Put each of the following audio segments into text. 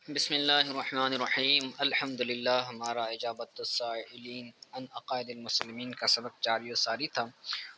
بسم اللہ الرحمن الرحیم الحمدللہ ہمارا اجابت السائلین ان عقائد المسلمین کا سبق جاری و ساری تھا،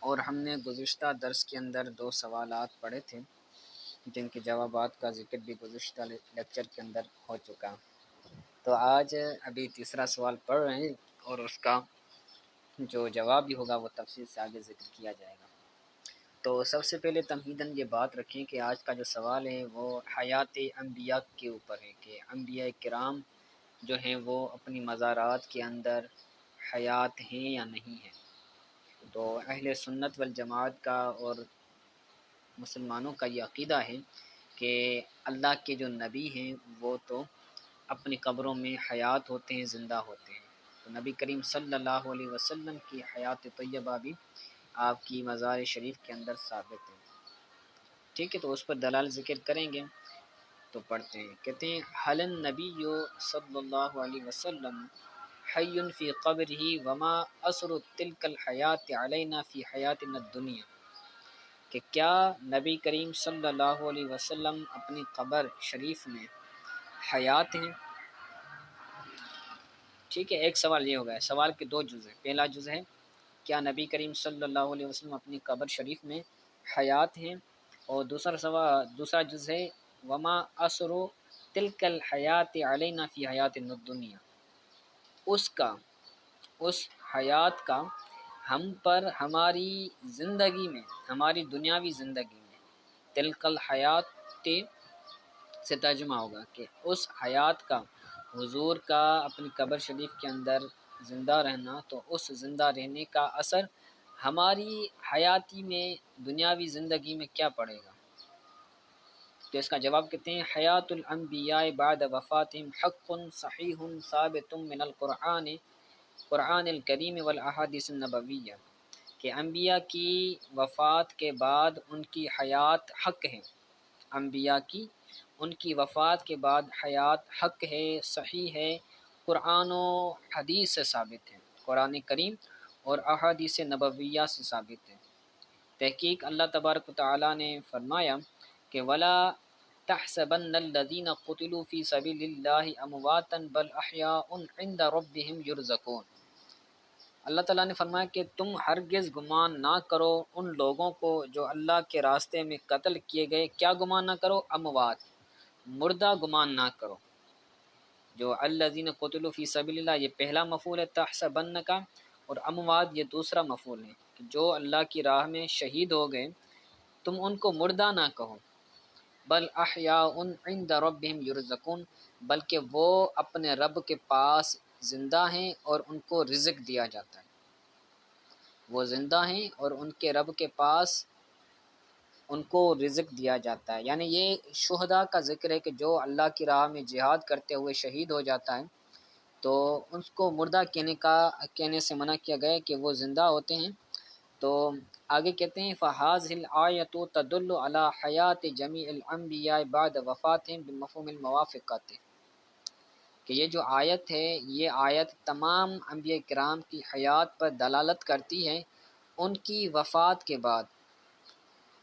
اور ہم نے گزشتہ درس کے اندر 2 سوالات پڑھے تھے جن کے جوابات کا ذکر بھی گزشتہ لیکچر کے اندر ہو چکا۔ تو آج ابھی تیسرا سوال پڑھ رہے ہیں اور اس کا جو جواب بھی ہوگا وہ تفصیل سے آگے ذکر کیا جائے گا۔ تو سب سے پہلے تمہیداً یہ بات رکھیں کہ آج کا جو سوال ہے وہ حیات انبیاء کے اوپر ہے کہ انبیاء کرام جو ہیں وہ اپنی مزارات کے اندر حیات ہیں یا نہیں ہیں۔ تو اہل سنت والجماعت کا اور مسلمانوں کا یہ عقیدہ ہے کہ اللہ کے جو نبی ہیں وہ تو اپنی قبروں میں حیات ہوتے ہیں، زندہ ہوتے ہیں۔ تو نبی کریم صلی اللہ علیہ وسلم کی حیات طیبہ بھی آپ کی مزار شریف کے اندر ثابت ہے۔ ٹھیک ہے، تو اس پر دلال ذکر کریں گے۔ تو پڑھتے ہیں، کہتے ہیں حل النبی صلی اللہ علیہ وسلم حی فی قبرہ وما اثر تلک الحیات علینا فی حیاتنا الدنیا، کہ کیا نبی کریم صلی اللہ علیہ وسلم اپنی قبر شریف میں حیات ہیں؟ ٹھیک ہے، ایک سوال یہ ہوگا، سوال کے 2 جز ہیں۔ پہلا جز ہے کیا نبی کریم صلی اللہ علیہ وسلم اپنی قبر شریف میں حیات ہیں، اور دوسرا جز ہے وما اثر تلک الحیات علینا فی حیات الدنیا، اس حیات کا ہم پر ہماری زندگی میں، ہماری دنیاوی زندگی میں، تلک الحیات سے ترجمہ ہوگا کہ اس حیات کا، حضور کا اپنی قبر شریف کے اندر زندہ رہنا، تو اس زندہ رہنے کا اثر ہماری حیاتی میں، دنیاوی زندگی میں کیا پڑے گا؟ تو اس کا جواب کہتے ہیں حیات الانبیاء بعد وفاتہم حق صحیح ثابت من قرآن الکریم والاحادیث النبویہ، کہ انبیاء کی وفات کے بعد ان کی حیات حق ہے، انبیاء کی ان کی وفات کے بعد حیات حق ہے، صحیح ہے، قرآن و حدیث سے ثابت ہے، قرآن کریم اور احادیث نبویہ سے ثابت ہے۔ تحقیق اللہ تبارک و تعالیٰ نے فرمایا کہ ولا تحسبن الذین قتلوا فی سبیل اللہ امواتا بل احیاء عند ربہم یرزقون، اللہ تعالیٰ نے فرمایا کہ تم ہرگز گمان نہ کرو ان لوگوں کو جو اللہ کے راستے میں قتل کیے گئے، کیا گمان نہ کرو؟ اموات، مردہ گمان نہ کرو۔ جو الذین قتلوا فی سبیل اللہ یہ پہلا مفعول ہے تحسبن کا، اور اموات یہ دوسرا مفعول ہے کہ جو اللہ کی راہ میں شہید ہو گئے تم ان کو مردہ نہ کہو، بل احیاء عند ربہم یرزقون، بلکہ وہ اپنے رب کے پاس زندہ ہیں اور ان کو رزق دیا جاتا ہے، وہ زندہ ہیں اور ان کے رب کے پاس ان کو رزق دیا جاتا ہے۔ یعنی یہ شہداء کا ذکر ہے کہ جو اللہ کی راہ میں جہاد کرتے ہوئے شہید ہو جاتا ہے تو اس کو مردہ کہنے سے منع کیا گیا کہ وہ زندہ ہوتے ہیں۔ تو آگے کہتے ہیں فَهَذِهِ الْآيَةُ تَدُلُّ عَلَى حَيَاةِ جَمِيعِ الْأَنْبِيَاءِ بَعْدَ وَفَاتِهِمْ بِمَفْهُومِ الْمُوَافَقَةِ، کہ یہ جو آیت ہے یہ آیت تمام انبیاء کرام کی حیات پر دلالت کرتی ہے ان کی وفات کے بعد،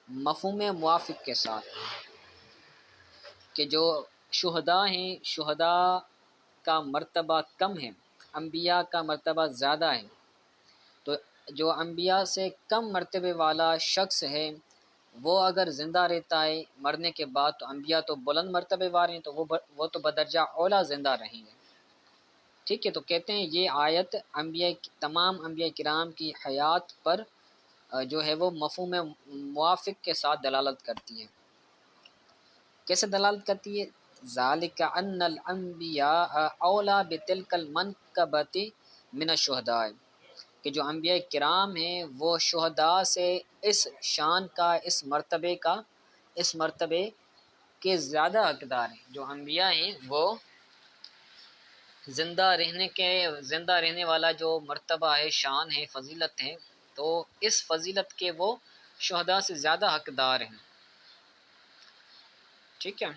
مفہوم موافق کے ساتھ، کہ جو شہداء ہیں، شہداء کا مرتبہ کم ہے، انبیاء کا مرتبہ زیادہ ہے، تو جو انبیاء سے کم مرتبے والا شخص ہے وہ اگر زندہ رہتا ہے مرنے کے بعد، تو انبیاء تو بلند مرتبے والے ہیں تو وہ تو بدرجہ اولا زندہ رہیں گے۔ ٹھیک ہے، تو کہتے ہیں یہ آیت تمام انبیاء کرام کی حیات پر جو ہے وہ مفہوم موافق کے ساتھ دلالت کرتی ہے۔ کیسے دلالت کرتی ہے؟ ذالک ان الانبیاء اولا بتلک المنقبۃ من الشہداء، کہ جو انبیاء کرام ہیں وہ شہداء سے اس شان کا، اس مرتبے کے زیادہ حقدار ہیں۔ جو انبیاء ہیں وہ زندہ رہنے والا جو مرتبہ ہے، شان ہے، فضیلت ہے، تو اس فضیلت کے وہ شہداء سے زیادہ حقدار ہیں۔ ٹھیک ہے،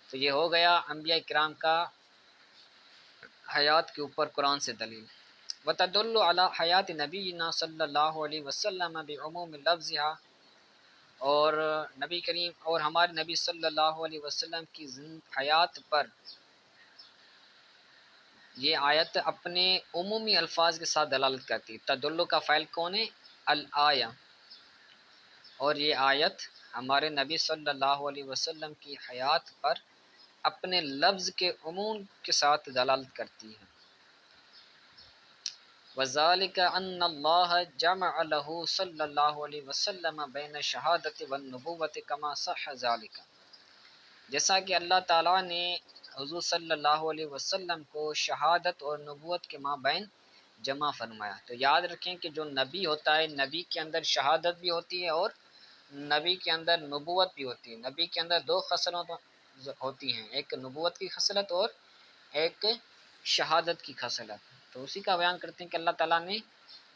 تو یہ ہو گیا انبیاء کرام کا حیات کے اوپر قرآن سے دلیل۔ وَتَدُلُّ عَلَى حَيَاتِ نَبِيِّنَا صلی اللہ علیہ وسلم بِعُمُومِ لَفْظِهَا، اور نبی کریم اور ہمارے نبی صلی اللہ علیہ وسلم کی حیات پر یہ آیت اپنے عمومی الفاظ کے ساتھ دلالت کرتی ہے۔ تدل کا فاعل کون ہے؟ الآیہ، اور یہ آیت ہمارے نبی صلی اللہ علیہ وسلم کی حیات پر اپنے لفظ کے عموم کے ساتھ دلالت کرتی ہے۔ وذالک ان اللہ جمع له صلی اللہ علیہ وسلم بین الشہادۃ والنبوۃ کما صح ذالک، جیسا کہ اللہ تعالیٰ نے حضور صلی اللہ علیہ وسلم کو شہادت اور نبوت کے مابین جمع فرمایا۔ تو یاد رکھیں کہ جو نبی ہوتا ہے، نبی کے اندر شہادت بھی ہوتی ہے اور نبی کے اندر نبوت بھی ہوتی ہے۔ نبی کے اندر دو خصلت ہوتی ہیں، ایک نبوت کی خصلت اور ایک شہادت کی خصلت۔ تو اسی کا بیان کرتے ہیں کہ اللہ تعالیٰ نے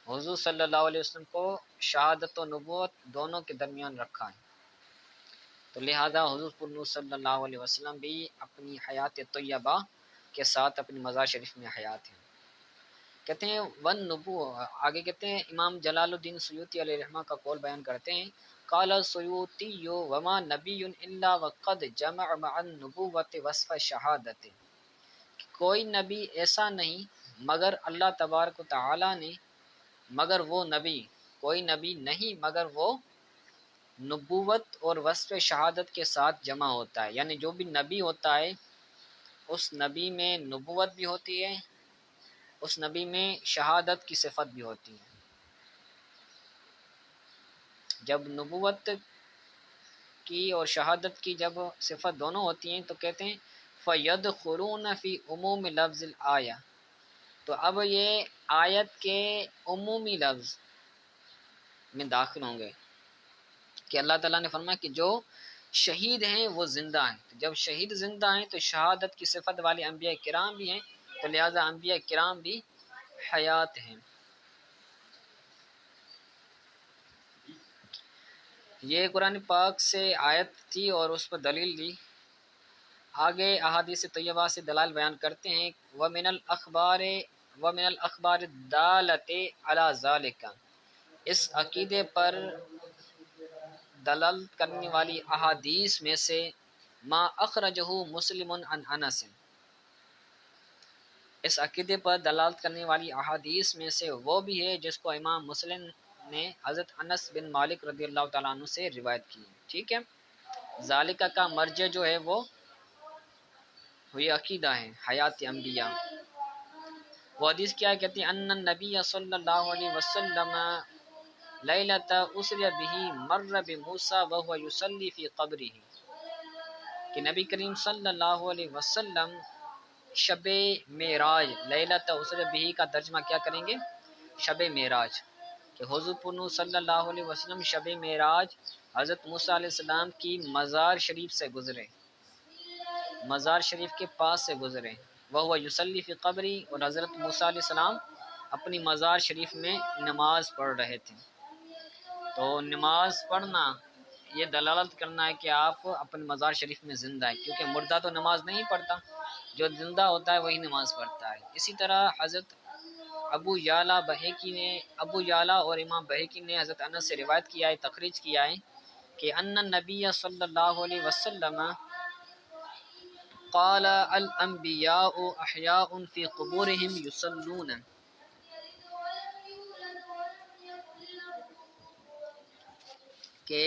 حضور صلی اللہ علیہ وسلم کو شہادت و نبوت دونوں کے درمیان رکھا ہے، تو لہذا حضور صلی اللہ علیہ وسلم بھی اپنی حیات طیبہ کے ساتھ اپنی مزار شریف میں حیات ہیں۔ کہتے ہیں آگے کہتے ہیں امام جلال الدین سیوطی علیہ رحمہ کا قول بیان کرتے ہیں، قال السیوطی وما نبی الا وقد جمع مع النبوۃ وصف شہادت، کوئی نبی ایسا نہیں مگر اللہ تبارک و تعالی نے، مگر وہ نبی، کوئی نبی نہیں مگر وہ نبوت اور وصف شہادت کے ساتھ جمع ہوتا ہے، یعنی جو بھی نبی ہوتا ہے اس نبی میں نبوت بھی ہوتی ہے، اس نبی میں شہادت کی صفت بھی ہوتی ہے۔ جب نبوت کی اور شہادت کی جب صفت دونوں ہوتی ہیں تو کہتے ہیں فَيَدْخُلُونَ فِي عُمُومِ لَفْظِ الْآیَةِ، تو اب یہ آیت کے عمومی لفظ میں داخل ہوں گے کہ اللہ تعالیٰ نے فرمایا کہ جو شہید ہیں وہ زندہ ہیں، تو جب شہید زندہ ہیں تو شہادت کی صفت والے انبیاء کرام بھی ہیں، تو لہٰذا انبیاء کرام بھی حیات ہیں۔ یہ قرآن پاک سے آیت تھی اور اس پر دلیل دی۔ آگے احادیث طیبہ سے دلائل بیان کرتے ہیں، وَمِنَ الْأَخْبَارِ الدَّالَّةِ عَلَى ذَلِكَ، اس عقیدے پر دلالت کرنے والی احادیث میں سے ما اخرجہ مسلم عن انس، اس عقیدے پر دلالت کرنے والی احادیث میں سے وہ بھی ہے جس کو امام مسلم نے حضرت انس بن مالک رضی اللہ تعالیٰ عنہ سے روایت کی ہے، ٹھیک ہے۔ ذالکہ کا مرجع جو ہے وہ یہ عقیدہ ہے حیات انبیاء۔ وہ حدیث کیا کہتی ہے، ان النبی صلی اللہ علیہ وسلم لیلۃ اسری بہ مر بموسیٰ وہو یصلی فی قبرہ، کہ نبی کریم صلی اللہ علیہ وسلم شب معراج، لیلۃ اسری بہ کا ترجمہ کیا کریں گے؟ شب معراج، کہ حضور پرنور صلی اللہ علیہ وسلم شب معراج حضرت موسیٰ علیہ السلام کی مزار شریف سے گزرے، مزار شریف کے پاس سے گزرے، وہو یصلی فی قبری، اور حضرت موسیٰ علیہ السلام اپنی مزار شریف میں نماز پڑھ رہے تھے۔ تو نماز پڑھنا یہ دلالت کرنا ہے کہ آپ اپنے مزار شریف میں زندہ ہیں، کیونکہ مردہ تو نماز نہیں پڑھتا، جو زندہ ہوتا ہے وہی نماز پڑھتا ہے۔ اسی طرح حضرت ابو یعلا اور امام بہقی نے حضرت انس سے روایت کیا ہے، تخریج کیا ہے کہ ان النبی صلی اللہ علیہ وسلم قال الانبیاء احیاء فی قبورہم یصلون، کہ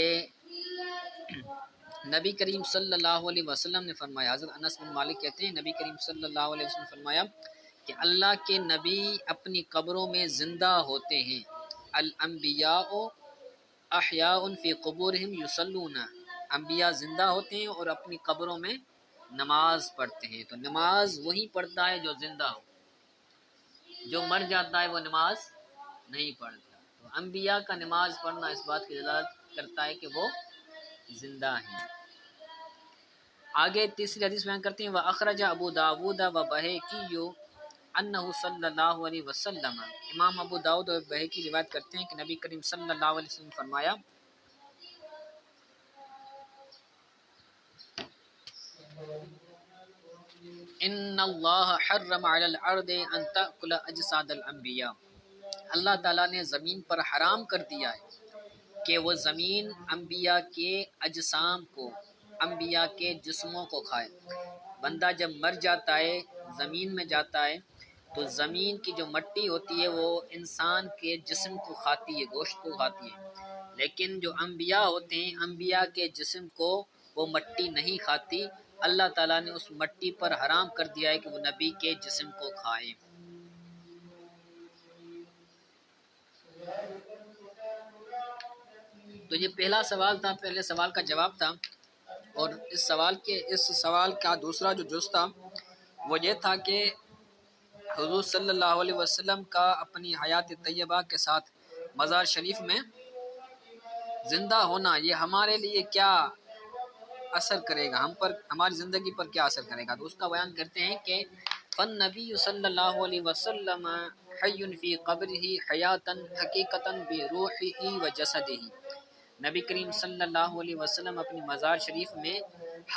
نبی کریم صلی اللہ علیہ وسلم نے فرمایا، حضرت انس بن مالک کہتے ہیں نبی کریم صلی اللہ علیہ وسلم نے فرمایا کہ اللہ کے نبی اپنی قبروں میں زندہ ہوتے ہیں، الانبیاء احیاء فی قبورہم یصلون، انبیاء زندہ ہوتے ہیں اور اپنی قبروں میں نماز پڑھتے ہیں۔ تو نماز وہی پڑھتا ہے جو زندہ ہو، جو مر جاتا ہے وہ نماز نہیں پڑھتا۔ تو انبیاء کا نماز پڑھنا اس بات کی دلالت کرتا ہے کہ وہ زندہ ہیں۔ آگے تیسری حدیث بیان کرتے ہیں، وَأَخْرَجَ أَبُو داود وَبَهَقِيُّ أَنَّهُ صلی اللہ علیہ وسلم، امام ابو داؤد اور بہقی روایت کرتے ہیں کہ نبی کریم صلی اللہ علیہ وسلم فرمایا، ان اللہ حرم علی الارض ان تأکل اجساد الانبیاء، اللہ تعالیٰ نے زمین پر حرام کر دیا ہے کہ وہ زمین انبیاء کے اجسام کو، انبیاء کے جسموں کو کھائے۔ بندہ جب مر جاتا ہے، زمین میں جاتا ہے، تو زمین کی جو مٹی ہوتی ہے وہ انسان کے جسم کو کھاتی ہے، گوشت کو کھاتی ہے، لیکن جو انبیاء ہوتے ہیں، انبیاء کے جسم کو وہ مٹی نہیں کھاتی۔ اللہ تعالیٰ نے اس مٹی پر حرام کر دیا ہے کہ وہ نبی کے جسم کو کھائے۔ تو یہ پہلا سوال تھا، پہلے سوال کا جواب تھا، اور اس سوال کا دوسرا جو جز تھا وہ یہ تھا کہ حضور صلی اللہ علیہ وسلم کا اپنی حیات طیبہ کے ساتھ مزار شریف میں زندہ ہونا یہ ہمارے لیے کیا اثر کرے گا، ہم پر، ہماری زندگی پر کیا اثر کرے گا۔ تو اس کا بیان کرتے ہیں کہ فن نبی صلی اللہ علیہ وسلم حی فی قبرہ حیاتا حقیقتا بروحہ و جسدہ، نبی کریم صلی اللہ علیہ وسلم اپنی مزار شریف میں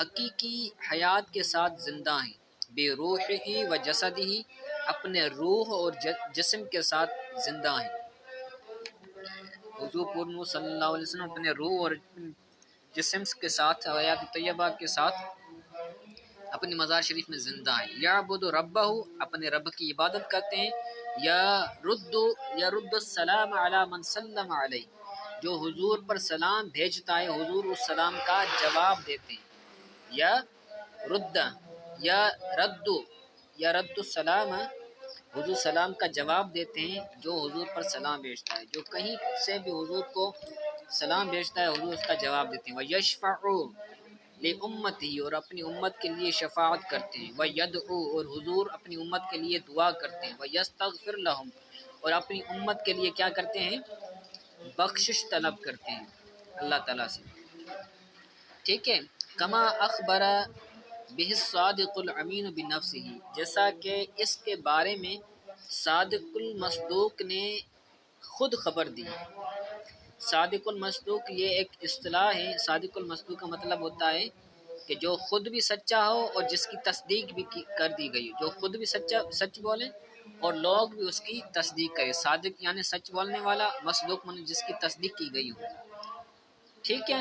حقیقی حیات کے ساتھ زندہ ہیں، بروحہ و جسدہ، اپنے روح اور جسم کے ساتھ زندہ ہیں۔ حضور پور صلی اللہ علیہ وسلم اپنے روح اور جسم کے ساتھ، حیات طیبہ کے ساتھ اپنی مزار شریف میں زندہ ہیں۔ یعبد ربہ، اپنے رب کی عبادت کرتے ہیں۔ یرد السلام علی من سلم علیہ، جو حضور پر سلام بھیجتا ہے حضور اس سلام کا جواب دیتے ہیں۔ رد السلام، حضور سلام کا جواب دیتے ہیں جو حضور پر سلام بھیجتا ہے، جو کہیں سے بھی حضور کو سلام بھیجتا ہے حضور اس کا جواب دیتے ہیں۔ وَيَشْفَعُ لِأُمَّتِهِ، اور اپنی امت کے لیے شفاعت کرتے ہیں۔ وَيَدْعُو، اور حضور اپنی امت کے لیے دعا کرتے ہیں۔ وَيَسْتَغْفِرْ لَهُمْ، اور اپنی امت کے لیے کیا کرتے ہیں؟ بخشش طلب کرتے ہیں اللہ تعالیٰ سے، ٹھیک ہے۔ کما اخبر بہ الصادق الامین بنفسہ، جیسا کہ اس کے بارے میں صادق المصدوق نے خود خبر دی۔ صادق المصدوق یہ ایک اصطلاح ہے۔ صادق المصدوق کا مطلب ہوتا ہے کہ جو خود بھی سچا ہو اور جس کی تصدیق بھی کر دی گئی، جو خود بھی سچ بولے اور لوگ بھی اس کی تصدیق کرے۔ صادق یعنی سچ بولنے والا، مصدوق یعنی جس کی تصدیق کی گئی ہو، ٹھیک ہے۔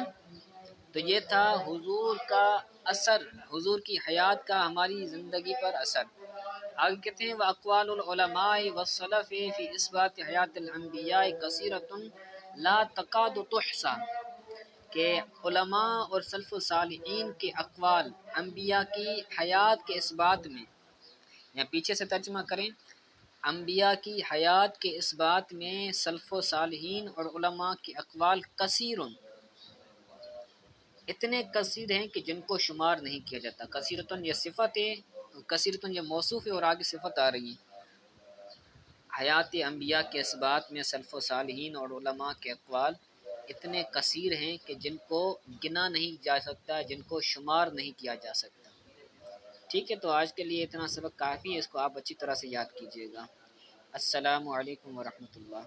تو یہ تھا حضور کا اثر، حضور کی حیات کا ہماری زندگی پر اثر۔ آگے کہتے ہیں وَأَقْوَالُ الْعُلَمَاءِ وَالسَّلَفِ فِي إِثْبَاتِ حَيَاةِ الْأَنْبِيَاءِ كَثِيرَةٌ لَا تَكَادُ تُحْصَىٰ، کہ علماء اور سلف و صالحین کے اقوال انبیاء کی حیات کے اس بات میں، یا پیچھے سے ترجمہ کریں، انبیاء کی حیات کے اس بات میں سلف و صالحین اور علماء کے اقوال کثیرٌ، اتنے کثیر ہیں کہ جن کو شمار نہیں کیا جاتا۔ کثیرتن یہ صفت ہے، کثیرتن یہ موصوف ہے اور آگے صفت آ رہی ہے۔ حیات انبیاء کے اس بات میں سلف و صالحین اور علماء کے اقوال اتنے کثیر ہیں کہ جن کو گنا نہیں جا سکتا، جن کو شمار نہیں کیا جا سکتا، ٹھیک ہے۔ تو آج کے لیے اتنا سبق کافی ہے، اس کو آپ اچھی طرح سے یاد کیجیے گا۔ السلام علیکم ورحمۃ اللہ۔